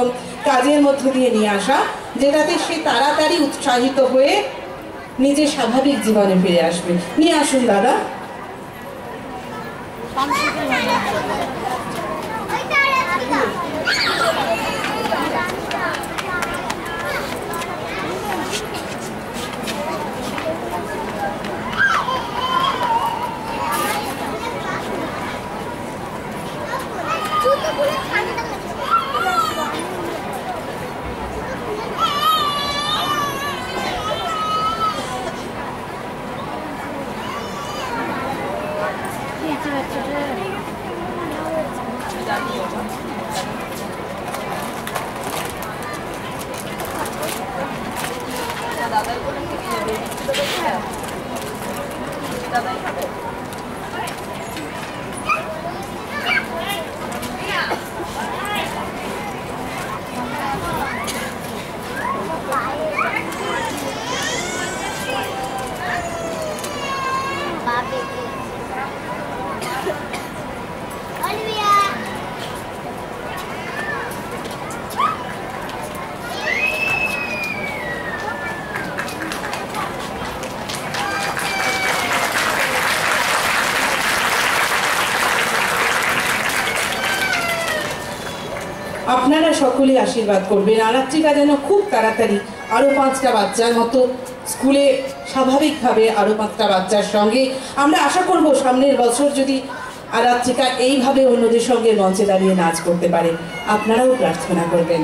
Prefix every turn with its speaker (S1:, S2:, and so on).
S1: রকম কাজের মধ্য দিয়ে নিয়ে আসা, যেটাতে সে তাড়াতাড়ি উৎসাহিত হয়ে নিজের স্বাভাবিক জীবনে ফিরে আসবে। নিয়ে আসুন দাদা। আপনারা সকলে আশীর্বাদ করবেন আরাত্রিকা যেন খুব তাড়াতাড়ি আরো 5টা বাচ্চার মতো স্কুলে স্বাভাবিকভাবে আরো 5টা বাচ্চার সঙ্গে আমরা আশা করব সামনের বছর যদি আরাত্রিকা এইভাবে অন্যদের সঙ্গে মঞ্চে দাঁড়িয়ে নাচ করতে পারে। আপনারাও প্রার্থনা করবেন।